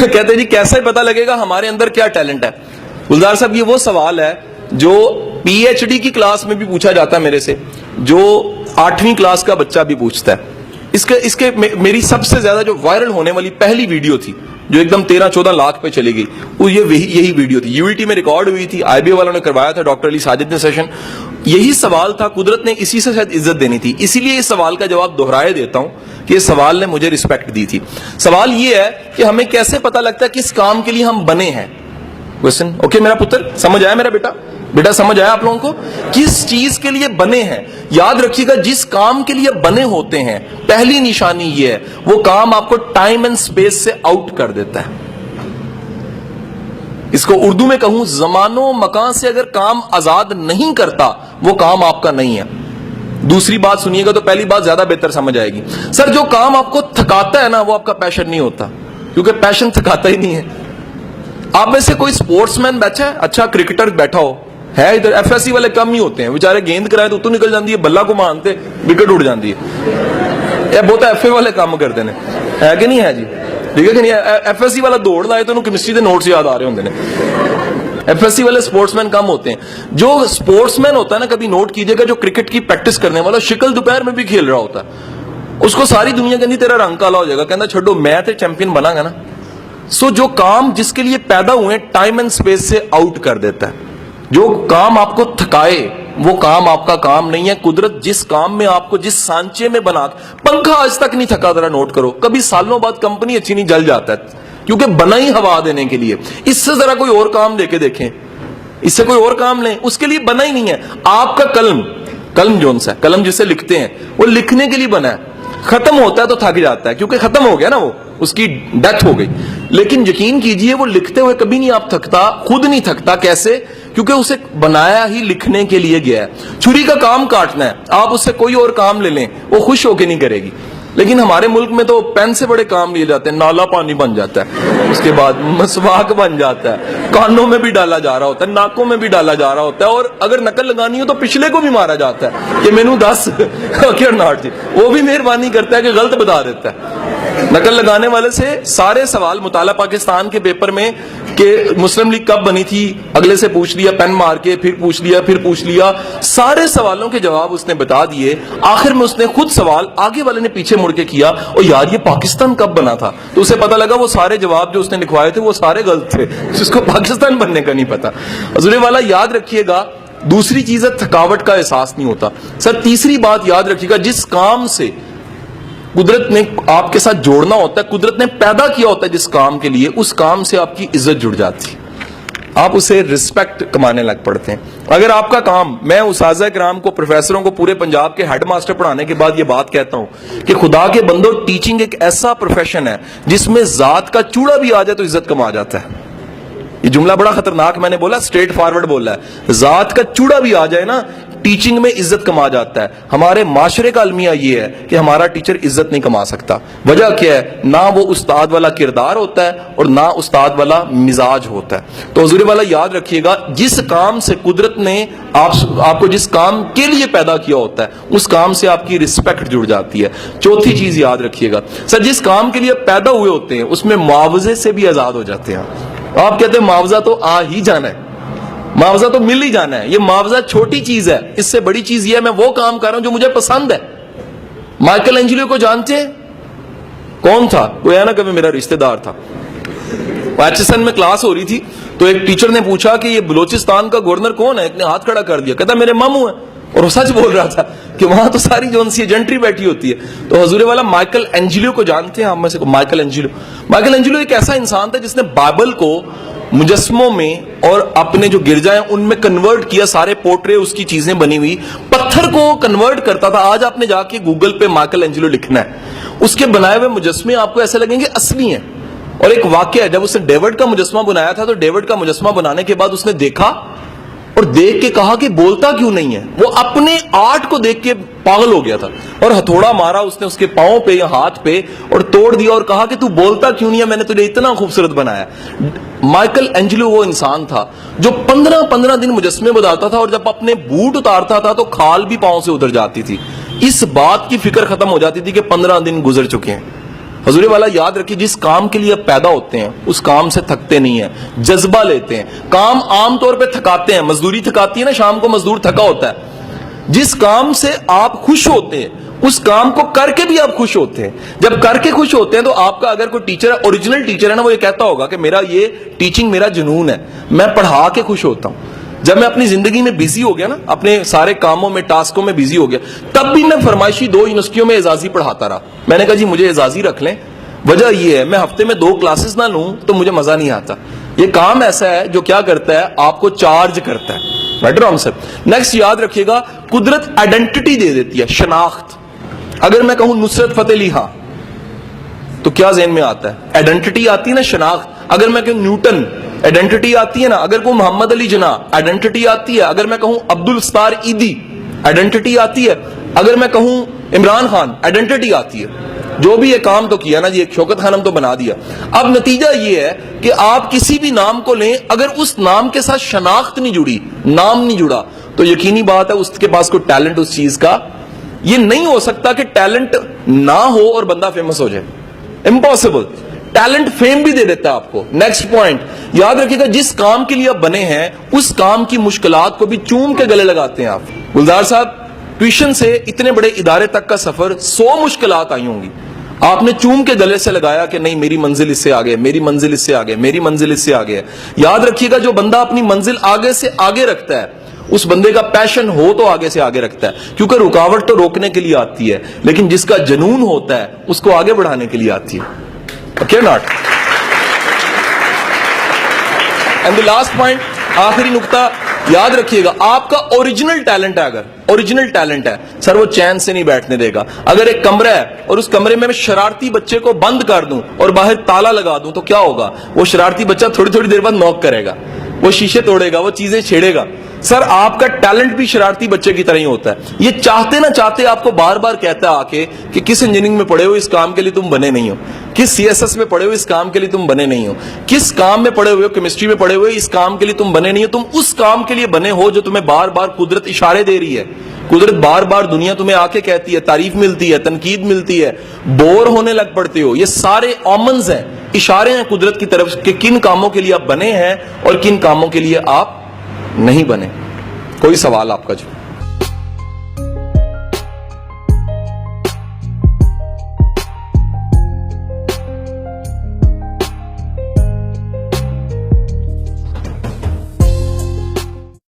کہتے جی کیسے پتا لگے گا ہمارے اندر کیا ٹیلنٹ ہے؟ گلزار صاحب یہ وہ سوال ہے جو پی ایچ ڈی کی کلاس میں بھی پوچھا جاتا ہے میرے سے, جو 8ویں کلاس کا بچہ بھی پوچھتا ہے. اس کے میری سب سے زیادہ جو وائرل ہونے والی پہلی ویڈیو تھی جو ایک دم 13-14 لاکھ پہ چلی گئی, وہ یہی ویڈیو تھی. یو ٹی میں ریکارڈ ہوئی تھی, آئی بی والوں نے کروایا تھا, ڈاکٹر علی ساجد نے سیشن. یہی سوال تھا, قدرت نے اسی سے شاید عزت دینی تھی, اسی لیے اس سوال کا جواب دہرائے دیتا ہوں کہ اس سوال نے مجھے رسپیکٹ دی تھی. سوال یہ ہے کہ ہمیں کیسے پتا لگتا ہے کس کام کے لیے ہم بنے ہیں. کوسچن اوکے میرا پتر, سمجھ آیا میرا بیٹا سمجھ آیا آپ لوگوں کو کس چیز کے لیے بنے ہیں؟ یاد رکھیے گا جس کام کے لیے بنے ہوتے ہیں پہلی نشانی یہ ہے وہ کام آپ کو ٹائم اینڈ سپیس سے آؤٹ کر دیتا ہے. اس کو اردو میں کہوں, زمان و مکان سے اگر کام آزاد نہیں کرتا وہ کام آپ کا نہیں ہے. دوسری بات سنیے گا تو پہلی بات زیادہ بہتر سمجھ آئے گی. سر جو کام آپ کو تھکاتا ہے نا وہ آپ کا پیشن نہیں ہوتا, کیونکہ پیشن تھکاتا ہی نہیں ہے. آپ میں سے کوئی سپورٹس مین بیٹھا ہے, اچھا کرکٹر بیٹھا ہو ہے ادھر, ایف ایس سی والے کم ہی ہوتے ہیں بیچارے, گیند کرائے تو نکل جاتی ہے, بلا کو مانتے وکٹ اڑ جاتی ہے. یہ بہت ایف اے والے کام کرتے ہیں, ہے کہ نہیں ہے جی؟ ٹھیک ہے کہ نہیں؟ ایف ایس سی والا دوڑ لائے تو کیمسٹری کے نوٹس یاد آ رہے ہوتے ہیں. ایف ایس سی والے سپورٹس مین کم ہوتے ہیں. جو سپورٹس مین ہوتا ہے نا, کبھی نوٹ کیجئے گا, جو کرکٹ کی پریکٹس کرنے والا شکل دوپہر میں بھی کھیل رہا ہوتا ہے, اس کو ساری دنیا کہتی تیرا رنگ کالا ہو جائے گا, کہنا چھوڑو میں تے چیمپئن بنا گا نا. سو جو کام جس کے لیے پیدا ہوئے ٹائم اینڈ سپیس سے آؤٹ کر دیتا ہے. جو کام آپ کو تھکائے وہ کام آپ کا کام نہیں ہے. قدرت جس کام میں آپ کو جس سانچے میں بنا, پنکھا آج تک نہیں تھکا, ذرا نوٹ کرو, کبھی سالوں بعد کمپنی اچھی نہیں جل جاتا ہے کیونکہ بنا ہی ہوا دینے کے لیے. اس سے ذرا کوئی اور کام دے کے دیکھیں, اس سے کوئی اور کام لیں, اس کے لیے بنا ہی نہیں ہے. آپ کا قلم جون سا ہے, قلم جسے لکھتے ہیں وہ لکھنے کے لیے بنا ہے. ختم ہوتا ہے تو تھک جاتا ہے کیونکہ ختم ہو گیا نا, وہ اس کی ڈیتھ ہو گئی. لیکن یقین کیجئے وہ لکھتے ہوئے کبھی نہیں آپ تھکتا, خود نہیں تھکتا. کیسے؟ کیونکہ اسے بنایا ہی لکھنے کے لیے گیا ہے. چھری کا کام کاٹنا ہے, آپ اس سے کوئی اور کام لے لیں وہ خوش ہو کے نہیں کرے گی. لیکن ہمارے ملک میں تو پین سے بڑے کام لیے جاتے ہیں. نالا پانی بن جاتا ہے, اس کے بعد مسواک بن جاتا ہے, کانوں میں بھی ڈالا جا رہا ہوتا ہے, ناکوں میں بھی ڈالا جا رہا ہوتا ہے, اور اگر نقل لگانی ہو تو پچھلے کو بھی مارا جاتا ہے کہ مینو 10 ناٹ جی, وہ بھی مہربانی کرتا ہے کہ غلط بتا دیتا ہے. نقل لگانے والے سے سارے سوال مطالعہ پاکستان کے پیپر میں کہ مسلم لیگ کب بنی تھی, اگلے سے پوچھ لیا پین مار کے, پھر پوچھ لیا, سارے سوالوں کے جواب اس نے بتا دیے. آخر میں اس نے خود سوال آگے والے نے پیچھے مڑ کے کیا, اور یار یہ پاکستان کب بنا تھا, تو اسے پتا لگا وہ سارے جواب جو اس نے لکھوائے تھے وہ سارے غلط تھے, جس کو پاکستان بننے کا نہیں پتا. حضور والا یاد رکھیے گا, دوسری چیز ہے تھکاوٹ کا احساس نہیں ہوتا. سر تیسری بات یاد رکھیے گا, جس کام سے قدرت نے آپ کے ساتھ جوڑنا ہوتا ہے, قدرت نے پیدا کیا ہوتا ہے جس کام کے لیے, اس کام سے آپ کی عزت جڑ جاتی ہے, آپ اسے رسپیکٹ کمانے لگ پڑتے ہیں. اگر آپ کا کام, میں اساتذہ کرام کو, پروفیسروں کو پورے پنجاب کے ہیڈ ماسٹر پڑھانے کے بعد یہ بات کہتا ہوں کہ خدا کے بندوں, ٹیچنگ ایک ایسا پروفیشن ہے جس میں ذات کا چوڑا بھی آ جائے تو عزت کما جاتا ہے. یہ جملہ بڑا خطرناک میں نے بولا, اسٹریٹ فارورڈ بولا ہے, ذات کا چوڑا بھی آ جائے نا ٹیچنگ میں عزت کما جاتا ہے. ہمارے معاشرے کا المیہ یہ ہے کہ ہمارا ٹیچر عزت نہیں کما سکتا. وجہ کیا ہے؟ نہ وہ استاد والا کردار ہوتا ہے اور نہ استاد والا مزاج ہوتا ہے. تو حضور والا یاد رکھیے گا, جس کام سے قدرت نے آپ کو جس کام کے لیے پیدا کیا ہوتا ہے اس کام سے آپ کی رسپیکٹ جڑ جاتی ہے. چوتھی چیز یاد رکھیے گا سر, جس کام کے لیے پیدا ہوئے ہوتے ہیں اس میں معاوضے سے بھی آزاد ہو جاتے ہیں. آپ کہتے ہیں معاوضہ تو آ ہی جانا ہے, معاوضہ تو مل ہی جانا ہے. یہ معاوضہ چھوٹی چیز ہے, اس سے بڑی چیز یہ ہے میں وہ کام کر رہا ہوں جو مجھے پسند ہے. مائیکل اینجلیو کو جانتے ہیں؟ کون تھا؟ کوئی ہے نا کبھی میرا رشتہ دار تھا. ایچ ایس این میں کلاس ہو رہی تھی تو ایک ٹیچر نے پوچھا کہ یہ بلوچستان کا گورنر کون ہے؟ ایک نے ہاتھ کھڑا کر دیا, کہتا میرے ماموں ہیں, اور وہ سچ بول رہا تھا کہ وہاں تو ساری جون سی جنٹری بیٹھی ہوتی ہے. تو حضور والا مائیکل اینجلیو کو جانتے ہیں آپ میں سے؟ مائیکل اینجلیو ایک ایسا انسان تھا جس نے بائبل کو مجسموں میں اور اپنے جو گرجائیں ان میں کنورٹ کیا. سارے پورٹرے اس کی چیزیں بنی ہوئی, پتھر کو کنورٹ کرتا تھا. آج آپ نے جا کے گوگل پہ مائیکل اینجلیو لکھنا ہے, اس کے بنائے ہوئے مجسمے آپ کو ایسے لگیں گے اصلی ہیں. اور ایک واقعہ ہے, جب اس نے ڈیوڈ کا مجسمہ بنایا تھا تو ڈیوڈ کا مجسمہ بنانے کے بعد اس نے دیکھا اور دیکھ کے کہا کہ بولتا کیوں نہیں ہے. وہ اپنے آرٹ کو دیکھ کے پاگل ہو گیا تھا اور ہتھوڑا مارا اس نے اس کے پاؤں پہ یا ہاتھ پہ اور توڑ دیا اور کہا کہ تو بولتا کیوں نہیں ہے, میں نے تجھے اتنا خوبصورت بنایا. مائیکل اینجلیو وہ انسان تھا جو 15 دن مجسمے بناتا تھا, اور جب اپنے بوٹ اتارتا تھا تو کھال بھی پاؤں سے ادھر جاتی تھی. اس بات کی فکر ختم ہو جاتی تھی کہ 15 دن گزر چکے ہیں. حضور والا یاد رکھیے جس کام کے لیے آپ پیدا ہوتے ہیں اس کام سے تھکتے نہیں ہیں, جذبہ لیتے ہیں. کام عام طور پہ تھکاتے ہیں, مزدوری تھکاتی ہے نا, شام کو مزدور تھکا ہوتا ہے. جس کام سے آپ خوش ہوتے ہیں اس کام کو کر کے بھی آپ خوش ہوتے ہیں. جب کر کے خوش ہوتے ہیں تو آپ کا اگر کوئی ٹیچر ہے, اوریجنل ٹیچر ہے نا, وہ یہ کہتا ہوگا کہ میرا یہ ٹیچنگ میرا جنون ہے, میں پڑھا کے خوش ہوتا ہوں. جب میں اپنی زندگی میں بزی ہو گیا نا, اپنے سارے کاموں میں ٹاسکوں میں بزی ہو گیا, تب بھی میں فرمائشی 2 یونیورسٹیوں میں اعزازی پڑھاتا رہا. میں نے کہا جی مجھے اعزازی رکھ لیں, وجہ یہ ہے میں ہفتے میں 2 کلاسز نہ لوں تو مجھے مزہ نہیں آتا. یہ کام ایسا ہے جو کیا کرتا ہے, آپ کو چارج کرتا ہے. Better on sir. نیکسٹ یاد رکھیے گا, قدرت آئیڈینٹی دے دیتی ہے, شناخت. اگر میں کہوں نصرت فتح علی خان تو کیا ذہن میں آتا ہے؟ آئیڈینٹی آتی ہے نا, شناخت. اگر میں کہوں نیوٹن, آئیڈینٹی آتی ہے نا. اگر کہوں محمد علی جناح, آئیڈینٹی آتی ہے. اگر میں کہوں عبد الستار ایدی, آئیڈینٹی آتی ہے. اگر میں کہوں عمران خان, آئیڈینٹی آتی ہے. جو بھی یہ کام تو کیا نا جی, ایک شوکت خانم تو بنا دیا. اب نتیجہ یہ ہے کہ آپ کسی بھی نام کو لیں, اگر اس نام کے ساتھ شناخت نہیں جڑی, نام نہیں جڑا, تو یقینی بات ہے اس کے پاس کوئی ٹیلنٹ اس چیز کا. یہ نہیں ہو سکتا کہ ٹیلنٹ نہ ہو اور بندہ فیمس ہو جائے, امپاسبل. ٹیلنٹ فیم بھی دے دیتا ہے آپ کو. نیکسٹ پوائنٹ یاد رکھیے گا, جس کام کے لیے آپ بنے ہیں اس کام کی مشکلات کو بھی چوم کے گلے لگاتے ہیں آپ. گلزار صاحب, ٹیوشن سے اتنے بڑے ادارے تک کا سفر 100 مشکلات آئی ہوں گی, آپ نے چوم کے گلے سے لگایا کہ نہیں میری منزل اس سے آگے, میری منزل اس سے آگے, میری منزل اس سے آگے. یاد رکھیے گا جو بندہ اپنی منزل آگے سے آگے رکھتا ہے اس بندے کا پیشن ہو تو آگے سے آگے رکھتا ہے, کیونکہ رکاوٹ تو روکنے کے لیے آتی ہے, لیکن جس کا جنون ہوتا ہے اس کو آگے بڑھانے کے لیے آتی ہے. Okay not. And the last point, آخری نقطہ یاد رکھیے گا, آپ کا اوریجنل ٹیلنٹ ہے, اگر اوریجنل ٹیلنٹ ہے سر, وہ چین سے نہیں بیٹھنے دے گا. اگر ایک کمرہ ہے اور اس کمرے میں شرارتی بچے کو بند کر دوں اور باہر تالا لگا دوں تو کیا ہوگا؟ وہ شرارتی بچہ تھوڑی تھوڑی دیر بعد نوک کرے گا, وہ شیشے توڑے گا, وہ چیزیں چھیڑے گا. سر آپ کا ٹیلنٹ بھی شرارتی بچے کی طرح ہی ہوتا ہے. یہ چاہتے نہ چاہتے آپ کو بار بار کہتا ہے آ کے کہ کس انجینئرنگ میں پڑھے ہو اس کام کے لیے تم بنے نہیں ہو, کس CSS میں پڑھے ہو اس کام کے لیے تم بنے نہیں ہو, کس کام میں پڑھے ہوئے ہو, کیمسٹری میں پڑھے ہوئے اس کام کے لیے تم بنے نہیں ہو. تم اس کام کے لیے بنے ہو جو تمہیں بار بار قدرت اشارے دے رہی ہے. قدرت بار بار دنیا تمہیں آ کے کہتی ہے, تعریف ملتی ہے, تنقید ملتی ہے, بور ہونے لگ پڑتے ہو. یہ سارے آمنز ہیں, اشارے ہیں قدرت کی طرف کہ کن کاموں کے لیے آپ بنے ہیں اور کن کاموں کے لیے آپ نہیں بنے. کوئی سوال آپ کا جو